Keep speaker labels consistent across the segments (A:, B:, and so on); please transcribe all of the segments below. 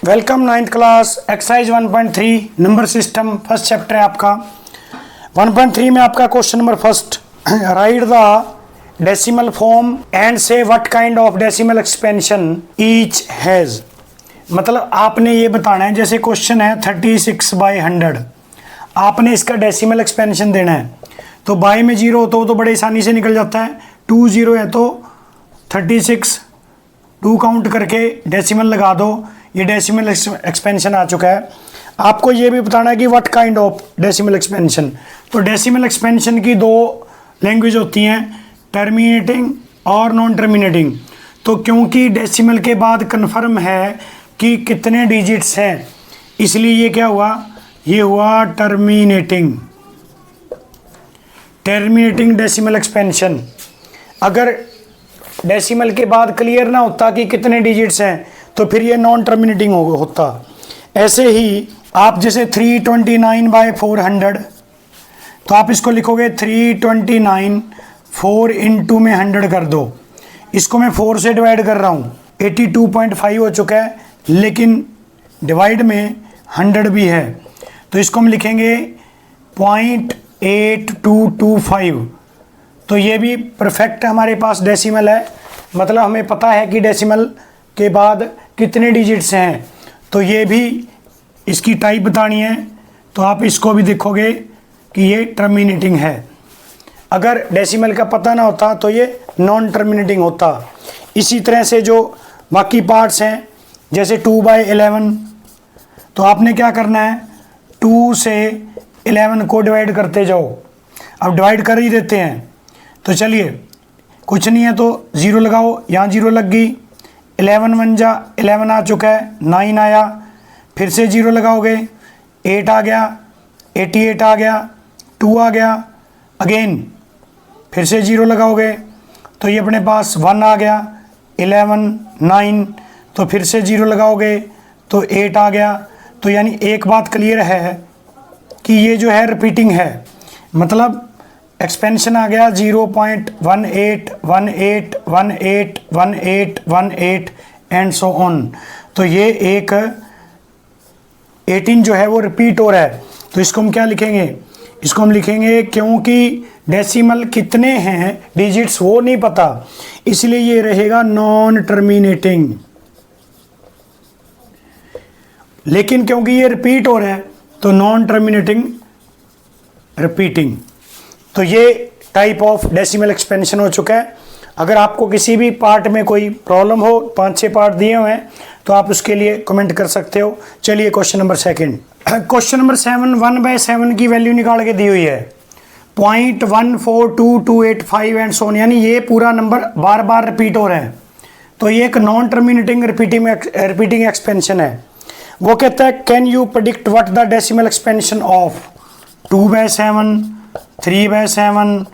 A: Welcome 9th class exercise 1.3 number system first chapter है आपका। 1.3 में आपका question number first, write the decimal form and say what kind of decimal expansion each has. मतलब आपने ये बताना है, जैसे क्वेश्चन है 36/100, आपने इसका डेसिमल एक्सपेंशन देना है। तो बाई में 0 तो बड़े आसानी से निकल जाता है। 2 0 है तो 36 2 काउंट करके डेसिमल लगा दो, ये डेसिमल एक्सपेंशन आ चुका है। आपको ये भी बताना है कि what kind of decimal expansion. तो डेसिमल एक्सपेंशन की दो लैंग्वेज होती हैं, टर्मिनेटिंग और नॉन टर्मिनेटिंग। तो क्योंकि डेसिमल के बाद कन्फर्म है कि कितने डिजिट्स हैं, इसलिए ये क्या हुआ, ये हुआ टर्मिनेटिंग डेसिमल एक्सपेंशन। अगर डेसिमल के बाद क्लियर ना होता कि कितने डिजिट्स हैं तो फिर ये नॉन टर्मिनेटिंग होता। ऐसे ही आप जैसे 329/400, तो आप इसको लिखोगे 329, 4 इंटू में 100 कर दो। इसको मैं 4 से डिवाइड कर रहा हूँ, 82.5 हो चुका है, लेकिन डिवाइड में 100 भी है, तो इसको हम लिखेंगे 0.8225। तो ये भी परफेक्ट हमारे पास डेसिमल है, मतलब हमें पता है कि डेसिमल के बाद कितने डिजिट्स हैं। तो ये भी इसकी टाइप बतानी है, तो आप इसको भी देखोगे कि ये टर्मिनेटिंग है। अगर डेसिमल का पता ना होता तो ये नॉन टर्मिनेटिंग होता। इसी तरह से जो बाकी पार्ट्स हैं, जैसे 2/11, तो आपने क्या करना है, 2 से 11 को डिवाइड करते जाओ। अब डिवाइड कर ही देते हैं, तो चलिए कुछ नहीं है तो 0 लगाओ, यहाँ 0 लग गई, 11 1 जा 11 आ चुका है, 9 आया, फिर से 0 लगाओगे, 8 आ गया, 88 आ गया, 2 आ गया, अगेन फिर से 0 लगाओगे तो ये अपने पास 1 आ गया, 11 9, तो फिर से 0 लगाओगे तो 8 आ गया। तो यानी एक बात क्लियर है कि ये जो है रिपीटिंग है, मतलब एक्सपेंशन आ गया 0.18181818 एंड सो ऑन। तो ये एक 18 जो है वो रिपीट हो रहा है, तो इसको हम क्या लिखेंगे, इसको हम लिखेंगे, क्योंकि डेसिमल कितने हैं डिजिट्स वो नहीं पता, इसलिए ये रहेगा नॉन टर्मिनेटिंग। लेकिन क्योंकि ये रिपीट हो रहा है तो नॉन टर्मिनेटिंग रिपीटिंग। तो ये टाइप ऑफ डेसिमल एक्सपेंशन हो चुका है। अगर आपको किसी भी पार्ट में कोई प्रॉब्लम हो, 5-6 पार्ट दिए हुए हैं, तो आप उसके लिए कमेंट कर सकते हो। चलिए question number second, question number 7, 1/7 की वैल्यू निकाल के दी हुई है, 0.142285 एंड सोन, यानी ये पूरा नंबर बार बार रिपीट हो रहा है। तो ये एक नॉन टर्मिनेटिंग रिपीटिंग एक्सपेंशन है। वो कहता है, can you predict what the decimal expansion of 2/7, 3/7,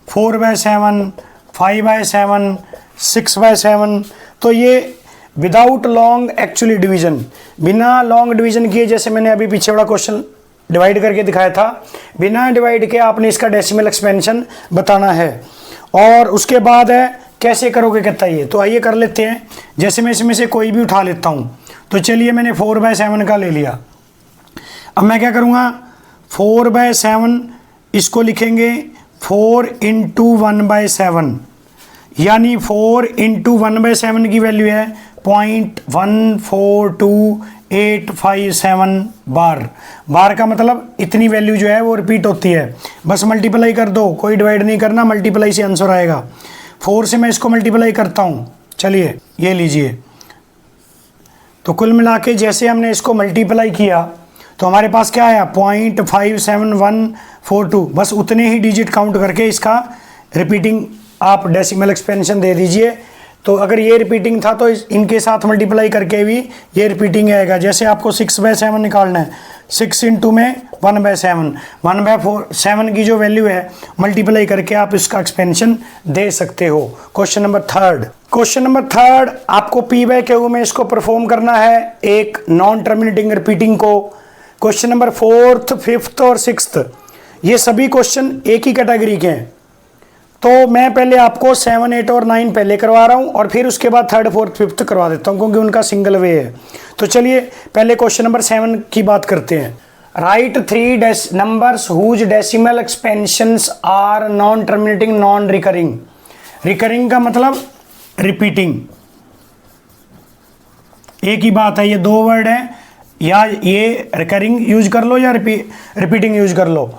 A: 4/7, 5/7, 6/7। तो ये विदाउट लॉन्ग एक्चुअली डिवीजन, बिना लॉन्ग डिवीजन किए, जैसे मैंने अभी पीछे वाला क्वेश्चन डिवाइड करके दिखाया था, बिना डिवाइड के आपने इसका डेसिमल एक्सपेंशन बताना है। और उसके बाद है कैसे करोगे कहता है ये, तो आइए कर लेते हैं। जैसे मैं इसमें से कोई भी उठा लेता हूँ, तो चलिए मैंने 4/7 का ले लिया। अब मैं क्या करूँगा, 4/7 इसको लिखेंगे 4 इंटू 1/7, यानी 4 इंटू 1/7 की वैल्यू है 0.142857 बार का मतलब इतनी वैल्यू जो है वो रिपीट होती है। बस मल्टीप्लाई कर दो, कोई डिवाइड नहीं करना, मल्टीप्लाई से आंसर आएगा। 4 से मैं इसको मल्टीप्लाई करता हूँ, चलिए ये लीजिए। तो कुल मिला के जैसे हमने इसको मल्टीप्लाई किया तो हमारे पास क्या आया, 0.57142। बस उतने ही डिजिट काउंट करके इसका रिपीटिंग आप डेसिमल एक्सपेंशन दे दीजिए। तो अगर ये रिपीटिंग था तो इनके साथ मल्टीप्लाई करके भी ये रिपीटिंग आएगा। जैसे आपको 6/7 निकालना है, 6 इंटू में 1/7, 1/7 की जो वैल्यू है मल्टीप्लाई करके आप इसका एक्सपेंशन दे सकते हो। क्वेश्चन नंबर थर्ड, आपको P/Q में इसको परफॉर्म करना है, एक नॉन टर्मिनेटिंग रिपीटिंग को। क्वेश्चन नंबर 4th, 5th और 6th, ये सभी क्वेश्चन एक ही कैटेगरी के हैं। तो मैं पहले आपको 7, 8 और 9 पहले करवा रहा हूँ और फिर उसके बाद 3rd, 4th, 5th करवा देता हूँ क्योंकि उनका सिंगल वे है। तो चलिए पहले क्वेश्चन नंबर 7 की बात करते हैं। Write 3 numbers whose decimal expansions are non terminating non recurring. Recurring का मतलब रिपीटिंग, एक ही बात है, ये 2 वर्ड है, या ये रिकरिंग यूज कर लो या रिपीटिंग यूज कर लो।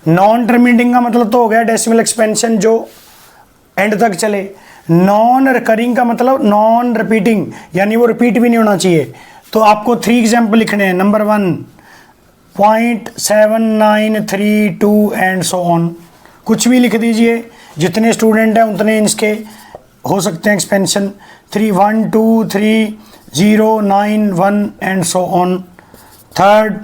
A: नॉन टर्मिनेटिंग का मतलब तो हो गया डेसिमल एक्सपेंशन जो एंड तक चले। नॉन रिकरिंग का मतलब नॉन रिपीटिंग, यानी वो रिपीट भी नहीं होना चाहिए। तो आपको 3 एग्जाम्पल लिखने हैं। नंबर 1 0.7932 एंड सो ऑन, कुछ भी लिख दीजिए, जितने स्टूडेंट हैं उतने इसके हो सकते हैं expansion. 3 1 2 3 0 9 1 and so on. Third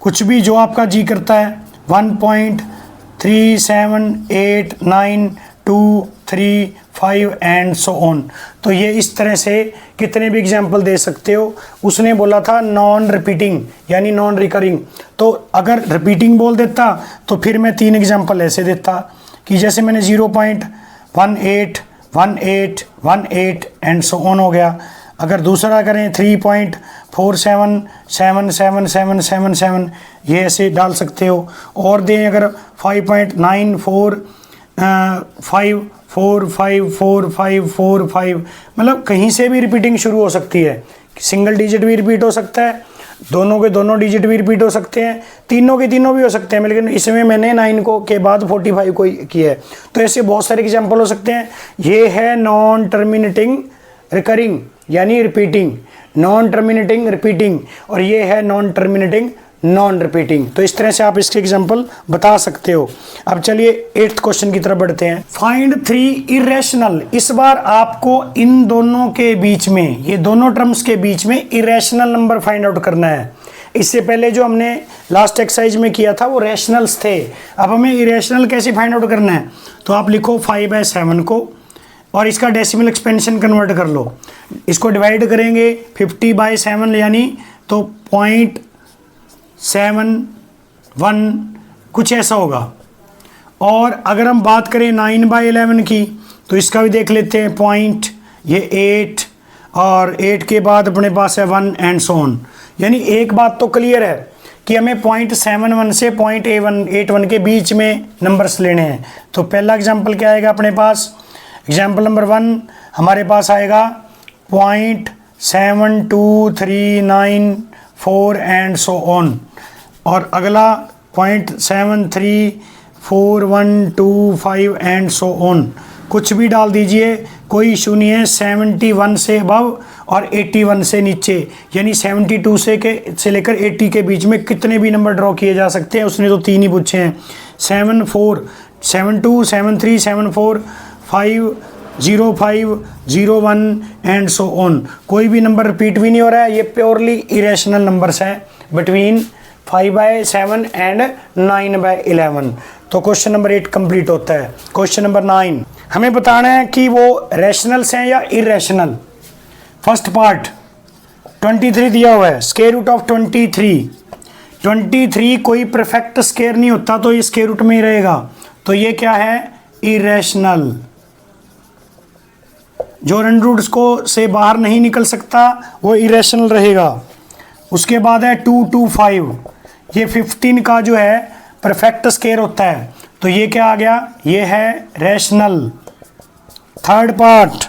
A: कुछ भी जो आपका जी करता है 1.378923 एंड सो ऑन। तो ये इस तरह से कितने भी एग्जाम्पल दे सकते हो। उसने बोला था नॉन रिपीटिंग यानी नॉन रिकरिंग, तो अगर रिपीटिंग बोल देता तो फिर मैं 3 एग्जाम्पल ऐसे देता कि जैसे मैंने 0.181818 एंड सो ऑन हो गया। अगर दूसरा करें 3.47777777 ये ऐसे डाल सकते हो। और दें अगर 5.94545545 मतलब कहीं से भी रिपीटिंग शुरू हो सकती है। सिंगल डिजिट भी रिपीट हो सकता है, दोनों के दोनों डिजिट भी रिपीट हो सकते हैं, तीनों के तीनों भी हो सकते हैं, लेकिन इसमें मैंने 9 को के बाद 45 को किया है। तो ऐसे बहुत सारे एग्जाम्पल हो सकते हैं। ये है नॉन टर्मिनेटिंग रिकरिंग यानी रिपीटिंग, नॉन टर्मिनेटिंग रिपीटिंग, और ये है नॉन टर्मिनेटिंग नॉन रिपीटिंग। तो इस तरह से आप इसके एग्जाम्पल बता सकते हो। अब चलिए 8th क्वेश्चन की तरफ बढ़ते हैं। Find 3 irrational. इस बार आपको इन दोनों के बीच में, ये दोनों टर्म्स के बीच में इरेशनल नंबर फाइंड आउट करना है। इससे पहले जो हमने लास्ट एक्सरसाइज में किया था वो रैशनल्स थे, अब हमें इरेशनल कैसे फाइंड आउट करना है। तो आप लिखो 5/7 को और इसका डेसिमल एक्सपेंशन कन्वर्ट कर लो। इसको डिवाइड करेंगे 50/7 यानी तो 0.71 कुछ ऐसा होगा। और अगर हम बात करें 9/11 की तो इसका भी देख लेते हैं। पॉइंट ये 8 और 8 के बाद अपने पास है 1 एंड सो ऑन। यानी एक बात तो क्लियर है कि हमें 0.71 से 0.81 के बीच में नंबर्स लेने हैं। तो पहला एग्जाम्पल क्या आएगा अपने पास, एग्जाम्पल नंबर 1 हमारे पास आएगा 0.72394 एंड सो ऑन। और अगला 0.734125 एंड सो ऑन। कुछ भी डाल दीजिए, कोई इशू नहीं है। 71 से अबव और 81 से नीचे, यानी 72 से लेकर 80 के बीच में कितने भी नंबर ड्रॉ किए जा सकते हैं। उसने तो 3 ही पूछे हैं, 74 72 73 74 5 05 01 एंड सो ऑन। कोई भी नंबर रिपीट भी नहीं हो रहा है, ये प्योरली इरेशनल नंबर्स हैं बिटवीन 5/7 एंड 9/11। तो क्वेश्चन नंबर 8 कंप्लीट होता है। क्वेश्चन नंबर 9 हमें बताना है कि वो रैशनल्स हैं या इरेशनल। फर्स्ट पार्ट 23 दिया हुआ है, स्क्वायर रूट ऑफ 23 कोई परफेक्ट स्क्वायर नहीं होता, तो ये स्क्वायर रूट में ही रहेगा। तो ये क्या है, इरेशनल। जो रन रूट्स को से बाहर नहीं निकल सकता वो इरेशनल रहेगा। उसके बाद है 225, ये 15 का जो है परफेक्ट स्क्वायर होता है, तो ये क्या आ गया, ये है रैशनल। थर्ड पार्ट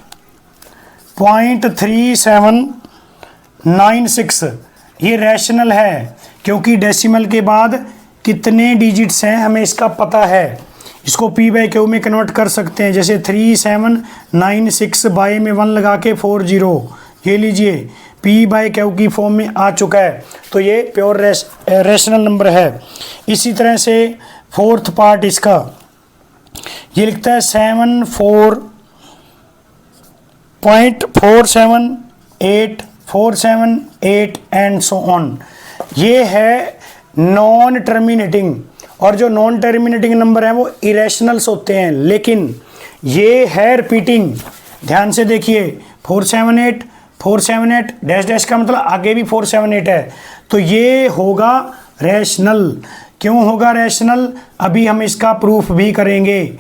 A: 0.3796 ये रैशनल है, क्योंकि डेसिमल के बाद कितने डिजिट्स हैं हमें इसका पता है। इसको p/q में कन्वर्ट कर सकते हैं, जैसे 3796 बाय में 1 लगा के 40, ये लीजिए p/q की फॉर्म में आ चुका है। तो ये प्योर रैशनल नंबर है। इसी तरह से फोर्थ पार्ट इसका ये लिखता है 74.478478 एंड सो ऑन। ये है नॉन टर्मिनेटिंग, और जो नॉन टर्मिनेटिंग नंबर है वो इरेशनल्स होते हैं, लेकिन ये है रिपीटिंग। ध्यान से देखिए 478 डैश डैश का मतलब आगे भी 478 है, तो ये होगा रैशनल। क्यों होगा रैशनल, अभी हम इसका प्रूफ भी करेंगे।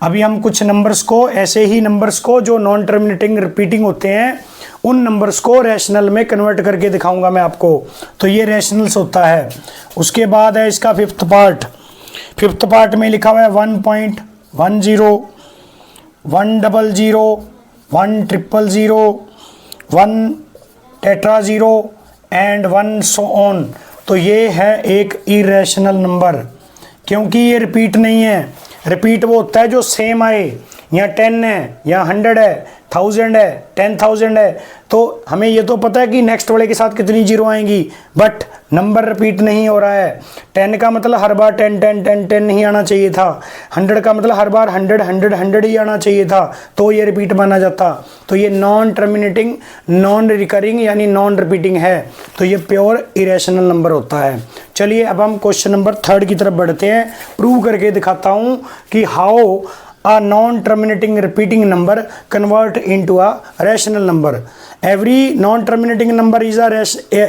A: अभी हम कुछ नंबर्स को, ऐसे ही नंबर्स को जो नॉन टर्मिनेटिंग रिपीटिंग होते हैं, उन नंबर्स को रैशनल में कन्वर्ट करके दिखाऊंगा मैं आपको। तो ये रैशनल्स होता है। उसके बाद है इसका फिफ्थ पार्ट। फिफ्थ पार्ट में लिखा हुआ है 1.10, 100, 100, 1 टेट्रा 0 एंड 1 सो ऑन। तो ये है एक इरेशनल नंबर, क्योंकि ये रिपीट नहीं है। रिपीट वो होता है जो सेम आए, यहाँ 10 है, यहाँ 100 है, 1000 है, 10,000 है। तो हमें ये तो पता है कि नेक्स्ट वाले के साथ कितनी जीरो आएंगी, बट नंबर रिपीट नहीं हो रहा है। 10 का मतलब हर बार 10 10 10 10 नहीं आना चाहिए था। 100 का मतलब हर बार 100 100 100 ही आना चाहिए था, तो ये रिपीट माना जाता। तो ये नॉन टर्मिनेटिंग, नॉन रिकरिंग यानी नॉन रिपीटिंग है। तो ये प्योर इरेशनल नंबर होता है। चलिए अब हम क्वेश्चन नंबर 3 की तरफ बढ़ते हैं। प्रूव करके दिखाता हूँ कि how a non-terminating repeating number convert into a rational number. Every non-terminating number is a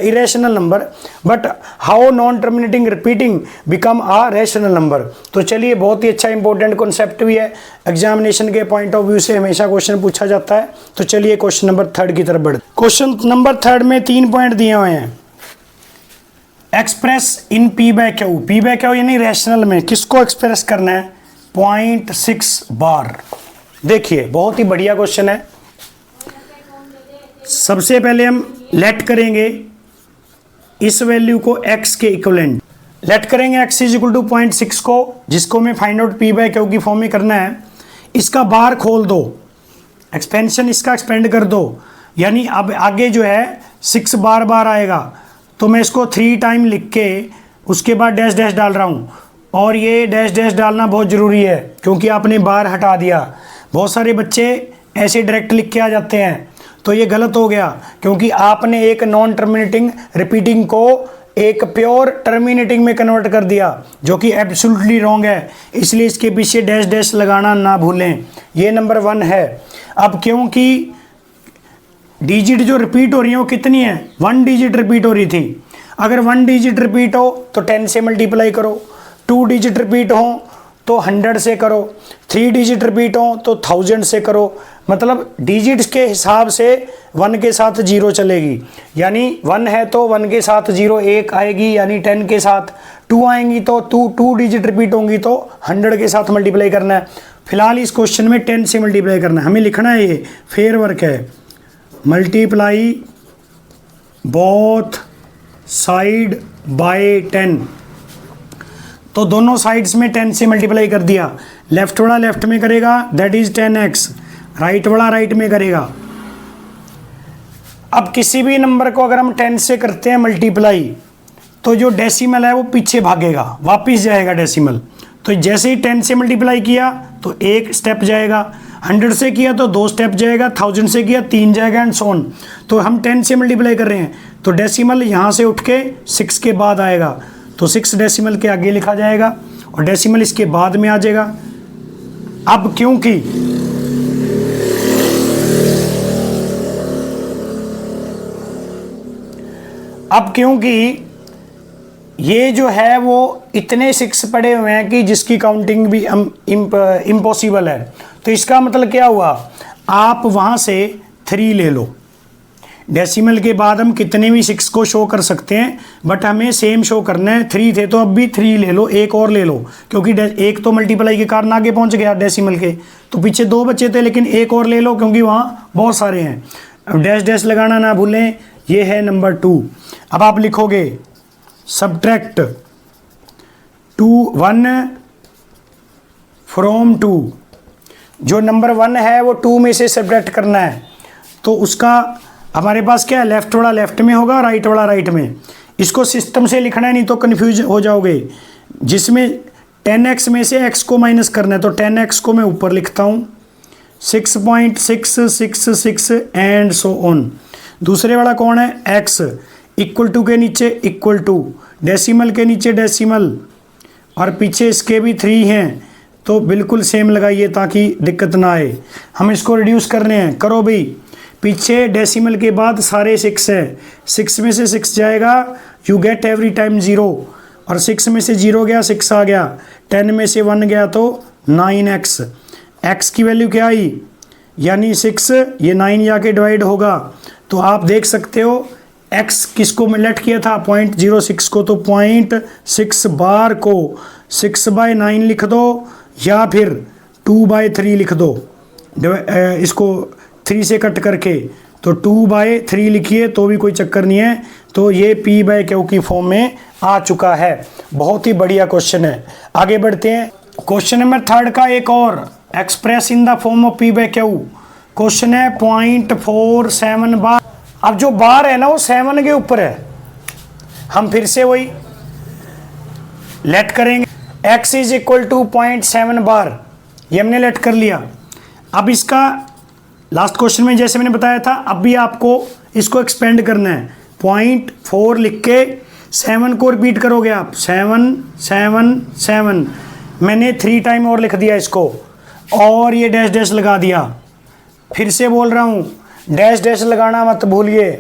A: irrational number, but how non-terminating repeating become a rational number? तो चलिए, बहुत ही अच्छा इंपॉर्टेंट कॉन्सेप्ट भी है, एग्जामिनेशन के पॉइंट ऑफ व्यू से हमेशा question पूछा जाता है। तो चलिए क्वेश्चन नंबर 3 की तरफ बढ़ते। क्वेश्चन नंबर 3 में 3 पॉइंट दिए हुए हैं। Express in P by Q. P by Q यानी रैशनल में किसको एक्सप्रेस करना है? 0.6 बार। देखिए बहुत ही बढ़िया क्वेश्चन है। सबसे पहले हम लेट करेंगे इस वैल्यू को x के इक्विवेलेंट। लेट करेंगे x इज इक्वल टू 0.6 को, जिसको मैं find out P by Q की फॉर्म में करना है। इसका बार खोल दो, एक्सपेंशन इसका एक्सपेंड कर दो, यानी अब आगे जो है 6 बार बार आएगा। तो मैं इसको 3 टाइम लिख के उसके बाद डैश डैश डाल रहा हूँ, और ये डैश डैश डालना बहुत ज़रूरी है क्योंकि आपने बार हटा दिया। बहुत सारे बच्चे ऐसे डायरेक्ट लिख के आ जाते हैं, तो ये गलत हो गया क्योंकि आपने एक नॉन टर्मिनेटिंग रिपीटिंग को एक प्योर टर्मिनेटिंग में कन्वर्ट कर दिया, जो कि एब्सोल्युटली रॉन्ग है। इसलिए इसके पीछे डैश डैश लगाना ना भूलें। ये नंबर 1 है। अब क्योंकि डिजिट जो रिपीट हो रही है वो कितनी है? 1 डिजिट रिपीट हो रही थी। अगर 1 डिजिट रिपीट हो तो 10 से मल्टीप्लाई करो, 2 डिजिट रिपीट हो तो 100 से करो, 3 डिजिट रिपीट हो तो 1000 से करो। मतलब डिजिट्स के हिसाब से 1 के साथ 0 चलेगी, यानी 1 है तो 1 के साथ 0 1 आएगी, यानी 10 के साथ 2 आएंगी तो 2 डिजिट रिपीट होंगी तो 100 के साथ मल्टीप्लाई करना है। फिलहाल इस क्वेश्चन में 10 से मल्टीप्लाई करना है, हमें लिखना है, ये फेयर वर्क है। Multiply both side by 10। तो दोनों साइड्स में 10 से मल्टीप्लाई कर दिया। लेफ्ट वाला लेफ्ट में करेगा, दैट इज 10x। राइट वाला राइट में करेगा। अब किसी भी नंबर को अगर हम 10 से करते हैं मल्टीप्लाई, तो जो डेसिमल है वो पीछे भागेगा, वापस जाएगा डेसिमल। तो जैसे ही 10 से मल्टीप्लाई किया तो 1 स्टेप जाएगा, 100 से किया तो 2 स्टेप जाएगा, 1000 से किया 3 जाएगा, एंड सो ऑन। तो हम 10 से मल्टीप्लाई कर रहे हैं तो डेसिमल यहाँ से उठ के 6 के बाद आएगा, तो 6 डेसिमल के आगे लिखा जाएगा और डेसिमल इसके बाद में आ जाएगा। अब क्योंकि ये जो है वो इतने 6 पड़े हुए हैं कि जिसकी काउंटिंग भी इम्पॉसिबल है, तो इसका मतलब क्या हुआ? आप वहाँ से 3 ले लो। डेसिमल के बाद हम कितने भी 6 को शो कर सकते हैं, बट हमें सेम शो करना है। 3 थे तो अब भी 3 ले लो, एक और ले लो, क्योंकि एक तो मल्टीप्लाई के कारण आगे पहुंच गया डेसिमल के, तो पीछे 2 बचे थे, लेकिन एक और ले लो क्योंकि वहाँ बहुत सारे हैं। अब डैश डैश लगाना ना भूलें। ये है नंबर 2। अब आप लिखोगे सब्ट्रैक्ट 1 फ्रॉम 2। जो नंबर 1 है वो 2 में से सब्ट्रैक्ट करना है, तो उसका हमारे पास क्या है? लेफ्ट वाला लेफ्ट में होगा, राइट वाला राइट में। इसको सिस्टम से लिखना है, नहीं तो कन्फ्यूज हो जाओगे। जिसमें 10x में से x को माइनस करना है, तो 10x को मैं ऊपर लिखता हूँ, 6.666 एंड सो ऑन। दूसरे वाला कौन है? x इक्वल टू के नीचे इक्वल टू, डेसिमल के नीचे डेसिमल, और पीछे इसके भी 3 हैं, तो बिल्कुल सेम लगाइए ताकि दिक्कत ना आए। हम इसको रिड्यूस कर रहे हैं, करो भाई। पीछे डेसिमल के बाद सारे 6 है, 6 में से 6 जाएगा, यू गेट एवरी टाइम 0, और 6 में से 0 गया 6 आ गया, 10 में से 1 गया तो 9x। x की वैल्यू क्या आई, यानी 6, ये 9 जाके डिवाइड होगा। तो आप देख सकते हो x किसको मैं लेट किया था 0.06 को, तो 0.6 बार को 6/9 लिख दो या फिर 2/3 लिख दो, इसको 3 से कट करके, तो 2/3 लिखिए तो भी कोई चक्कर नहीं है। तो ये P/Q की फॉर्म में आ चुका है। बहुत ही बढ़िया क्वेश्चन है। आगे बढ़ते हैं क्वेश्चन नंबर 3 का एक और, express in the form of P/Q। Question है 0.47 बार। अब जो बार है ना वो 7 के ऊपर है, हम फिर से वही लेट करेंगे, x इज इक्वल टू 0.7 बार, ये हमने लेट कर लिया। अब इसका लास्ट क्वेश्चन में जैसे मैंने बताया था, अब भी आपको इसको एक्सपेंड करना है। 0.4 लिख के 7 को रिपीट करोगे आप, 7 7 7, मैंने 3 टाइम और लिख दिया इसको, और ये डैश डैश लगा दिया। फिर से बोल रहा हूँ, डैश डैश लगाना मत भूलिए।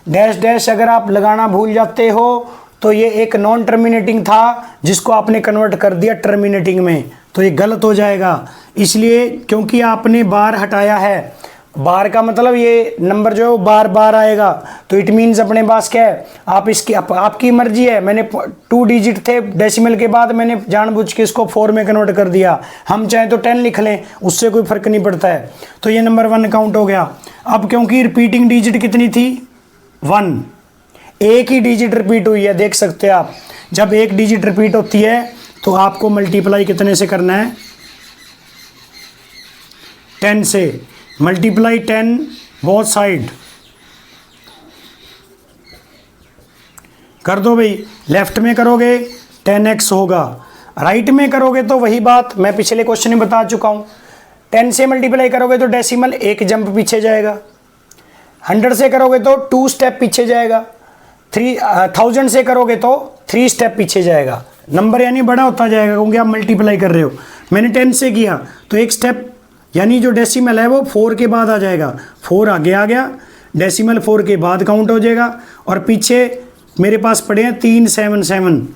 A: डैश डैश अगर आप लगाना भूल जाते हो तो ये एक नॉन टर्मिनेटिंग था जिसको आपने कन्वर्ट कर दिया टर्मिनेटिंग में, तो ये गलत हो जाएगा। इसलिए क्योंकि आपने बार हटाया है, बार का मतलब ये नंबर जो है वो बार बार आएगा, तो इट मीन्स अपने पास क्या है, आप इसकी आपकी मर्जी है। मैंने 2 डिजिट थे डेसिमल के बाद, मैंने जानबूझ के इसको 4 में कन्वर्ट कर दिया। हम चाहें तो 10 लिख लें, उससे कोई फर्क नहीं पड़ता है। तो ये नंबर 1 काउंट हो गया। अब क्योंकि रिपीटिंग डिजिट कितनी थी 1, एक ही डिजिट रिपीट हुई है, देख सकते हैं आप। जब एक डिजिट रिपीट होती है तो आपको मल्टीप्लाई कितने से करना है, 10 से। मल्टीप्लाई 10 बोथ साइड कर दो भाई। लेफ्ट में करोगे 10x होगा, राइट में करोगे तो वही बात मैं पिछले क्वेश्चन में बता चुका हूँ। 10 से मल्टीप्लाई करोगे तो डेसिमल 1 जंप पीछे जाएगा, 100 से करोगे तो 2 स्टेप पीछे जाएगा, 1000 से करोगे तो 3 स्टेप पीछे जाएगा। नंबर यानी बड़ा होता जाएगा क्योंकि आप मल्टीप्लाई कर रहे हो। मैंने 10 से किया तो 1 स्टेप, यानी जो डेसिमल है वो 4 के बाद आ जाएगा, 4 आगे आ गया, डेसिमल 4 के बाद काउंट हो जाएगा। और पीछे मेरे पास पड़े हैं 3 7 7,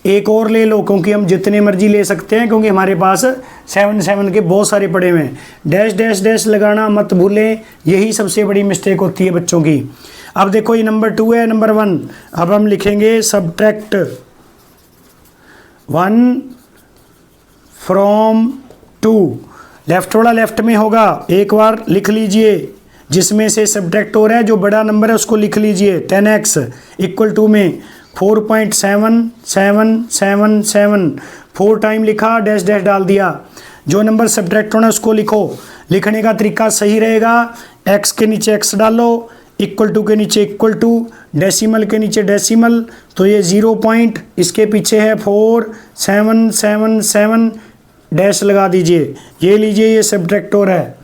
A: एक और ले लो क्योंकि हम जितने मर्जी ले सकते हैं, क्योंकि हमारे पास 7 7 के बहुत सारे पड़े हुए हैं। डैश डैश डैश लगाना मत भूलें, यही सबसे बड़ी मिस्टेक होती है बच्चों की। अब देखो ये नंबर 2 है, नंबर 1। अब हम लिखेंगे सबट्रैक्ट 1 फ्रॉम 2। लेफ्ट वाला लेफ्ट में होगा, एक बार लिख लीजिए, जिसमें से सब्ट्रैक्ट हो रहा है जो बड़ा नंबर है उसको लिख लीजिए। 10x इक्वल टू में 4.77777, 4 टाइम लिखा, डैश डैश डाल दिया। जो नंबर सब्ट्रैक्ट होना है उसको लिखो। लिखने का तरीका सही रहेगा, x के नीचे x डालो, इक्वल टू के नीचे इक्वल टू, डेसिमल के नीचे डेसिमल, तो ये 0 पॉइंट, इसके पीछे है 4777, डैश लगा दीजिए। ये लीजिए, ये सब्ट्रैक्टर है।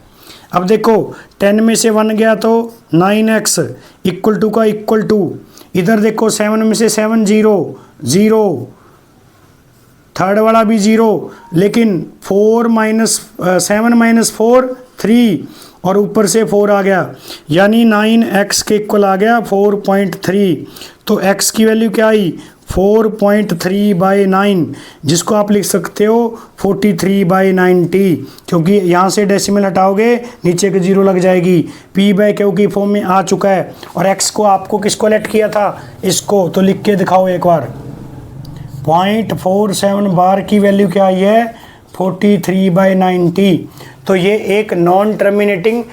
A: अब देखो 10 में से 1 गया तो 9x इक्वल टू का इक्वल टू, इधर देखो 7 में से 7 0, थर्ड वाला भी 0, लेकिन 7 माइनस 4 3, और ऊपर से 4 आ गया, यानी 9x के इक्वल आ गया 4.3। तो x की वैल्यू क्या आई 4.3/9, जिसको आप लिख सकते हो 43/90, क्योंकि यहाँ से डेसिमल हटाओगे नीचे के 0 लग जाएगी। P/Q की फॉर्म में आ चुका है। और x को आपको किसको लेट किया था, इसको, तो लिख के दिखाओ एक बार। 0.47 बार की वैल्यू क्या आई है 43/90। तो ये एक नॉन टर्मिनेटिंग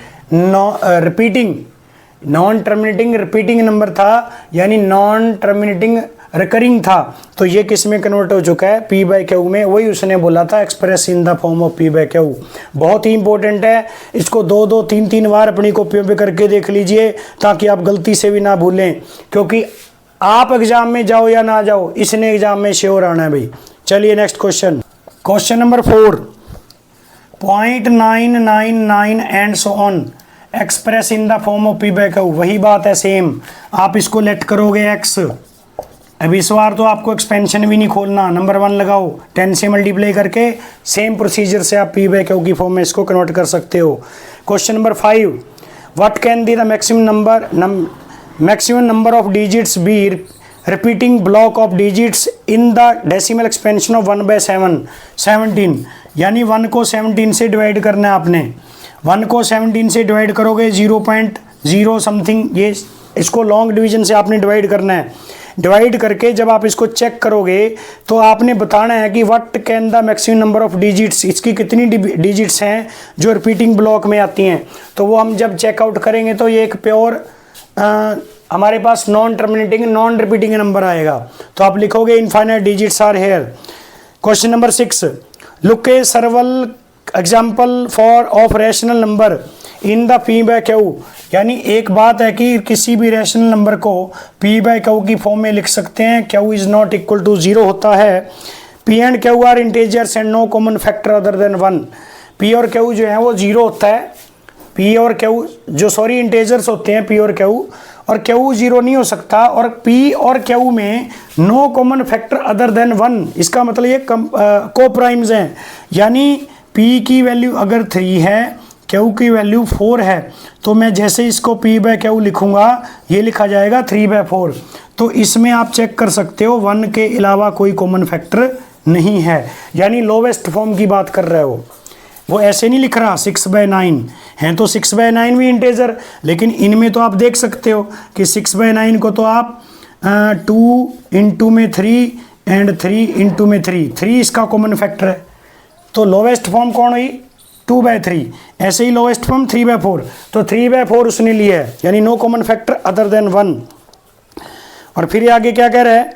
A: रिपीटिंग नंबर था, यानी नॉन टर्मिनेटिंग रिकरिंग था। तो ये किस में कन्वर्ट हो चुका है P/Q में, वही उसने बोला था express in the form of P/Q। बहुत ही इंपॉर्टेंट है, इसको 2 3 बार अपनी कॉपियों पे करके देख लीजिए ताकि आप गलती से भी ना भूलें, क्योंकि आप एग्जाम में जाओ या ना जाओ, इसने एग्जाम में श्योर आना है भाई। चलिए next question, question number 4, 0.999 and so on express in the form of P/Q। वही बात है सेम, आप इसको लेट करोगे x। अब इस बार तो आपको एक्सपेंशन भी नहीं खोलना, नंबर 1 लगाओ, 10 से मल्टीप्लाई करके सेम प्रोसीजर से आप P/Q की फॉर्म में इसको कन्वर्ट कर सकते हो। Question number 5, what can be the maximum number of digits B repeating block of digits in the decimal expansion of 1/7 17, यानी 1 को 17 से डिवाइड करना है आपने। 1 को 17 से डिवाइड करोगे 0.0 समथिंग, ये इसको लॉन्ग डिवीजन से आपने डिवाइड करना है। डिवाइड करके जब आप इसको चेक करोगे तो आपने बताना है कि what can the maximum number of digits, इसकी कितनी डिजिट्स हैं जो रिपीटिंग ब्लॉक में आती हैं। तो वो हम जब चेकआउट करेंगे तो ये एक प्योर हमारे पास non terminating non repeating number आएगा। तो आप लिखोगे infinite digits are here. Question number 6, look a several example for of rational number in the P/Q, यानी एक बात है कि किसी भी रैशनल नंबर को P/Q की फॉर्म में लिख सकते हैं। Q is not equal to 0 होता है। P and Q are integers and no common factor other than 1। P और Q जो है वो 0 होता है। P और Q जो इंटीजर्स होते हैं P और Q, और Q 0 नहीं हो सकता। और P और Q में no common factor other than 1, इसका मतलब ये को प्राइम्स हैं। यानी P की वैल्यू अगर 3 है, Q की वैल्यू 4 है, तो मैं जैसे इसको P/Q लिखूंगा ये लिखा जाएगा 3/4। तो इसमें आप चेक कर सकते हो 1 के अलावा कोई कॉमन फैक्टर नहीं है, यानी लोवेस्ट फॉर्म की बात कर रहे हो। वो ऐसे नहीं लिख रहा 6/9 हैं, तो 6/9 भी इंटेजर, लेकिन इनमें तो आप देख सकते हो कि 6/9 को तो आप 2 इंटू में 3 एंड 3 इंटू में 3 इसका कॉमन फैक्टर है। तो लोवेस्ट फॉर्म कौन हुई 2/3, ऐसे ही लोवेस्ट फॉर्म 3/4। तो 3/4 उसने लिया है, यानी no common factor other than 1। और फिर आगे क्या कह रहा है,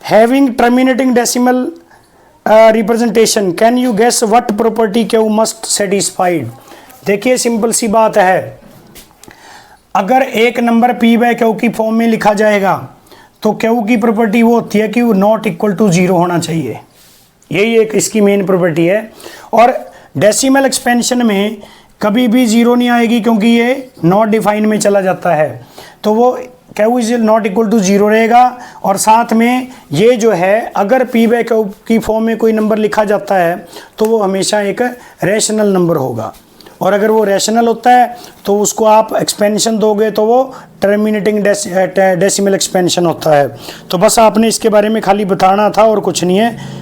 A: having terminating decimal representation can you guess what property Q must satisfied. देखिए सिंपल सी बात है, अगर एक नंबर P/Q की फॉर्म में लिखा जाएगा तो Q की प्रॉपर्टी वो होती है कि वो नॉट इक्वल टू 0 होना चाहिए। यही एक इसकी मेन प्रॉपर्टी है। और डेसिमल एक्सपेंशन में कभी भी 0 नहीं आएगी, क्योंकि ये नॉट डिफाइन में चला जाता है। तो वो Q is not equal to 0 रहेगा। और साथ में ये जो है, अगर P/Q की फॉर्म में कोई नंबर लिखा जाता है तो वो हमेशा एक रैशनल नंबर होगा। और अगर वो रैशनल होता है तो उसको आप एक्सपेंशन दोगे तो वो टर्मिनेटिंग डेसिमल एक्सपेंशन होता है। तो बस आपने इसके बारे में खाली बताना था और कुछ नहीं है।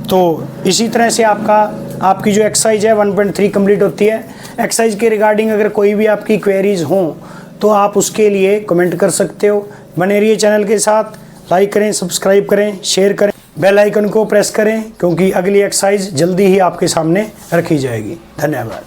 A: तो इसी तरह से आपकी जो एक्सरसाइज है 1.3 कंप्लीट होती है। एक्सरसाइज के रिगार्डिंग अगर कोई भी आपकी क्वेरीज हों तो आप उसके लिए कमेंट कर सकते हो। बने रहिए चैनल के साथ, लाइक करें, सब्सक्राइब करें, शेयर करें, बेल आइकन को प्रेस करें, क्योंकि अगली एक्सरसाइज जल्दी ही आपके सामने रखी जाएगी। धन्यवाद।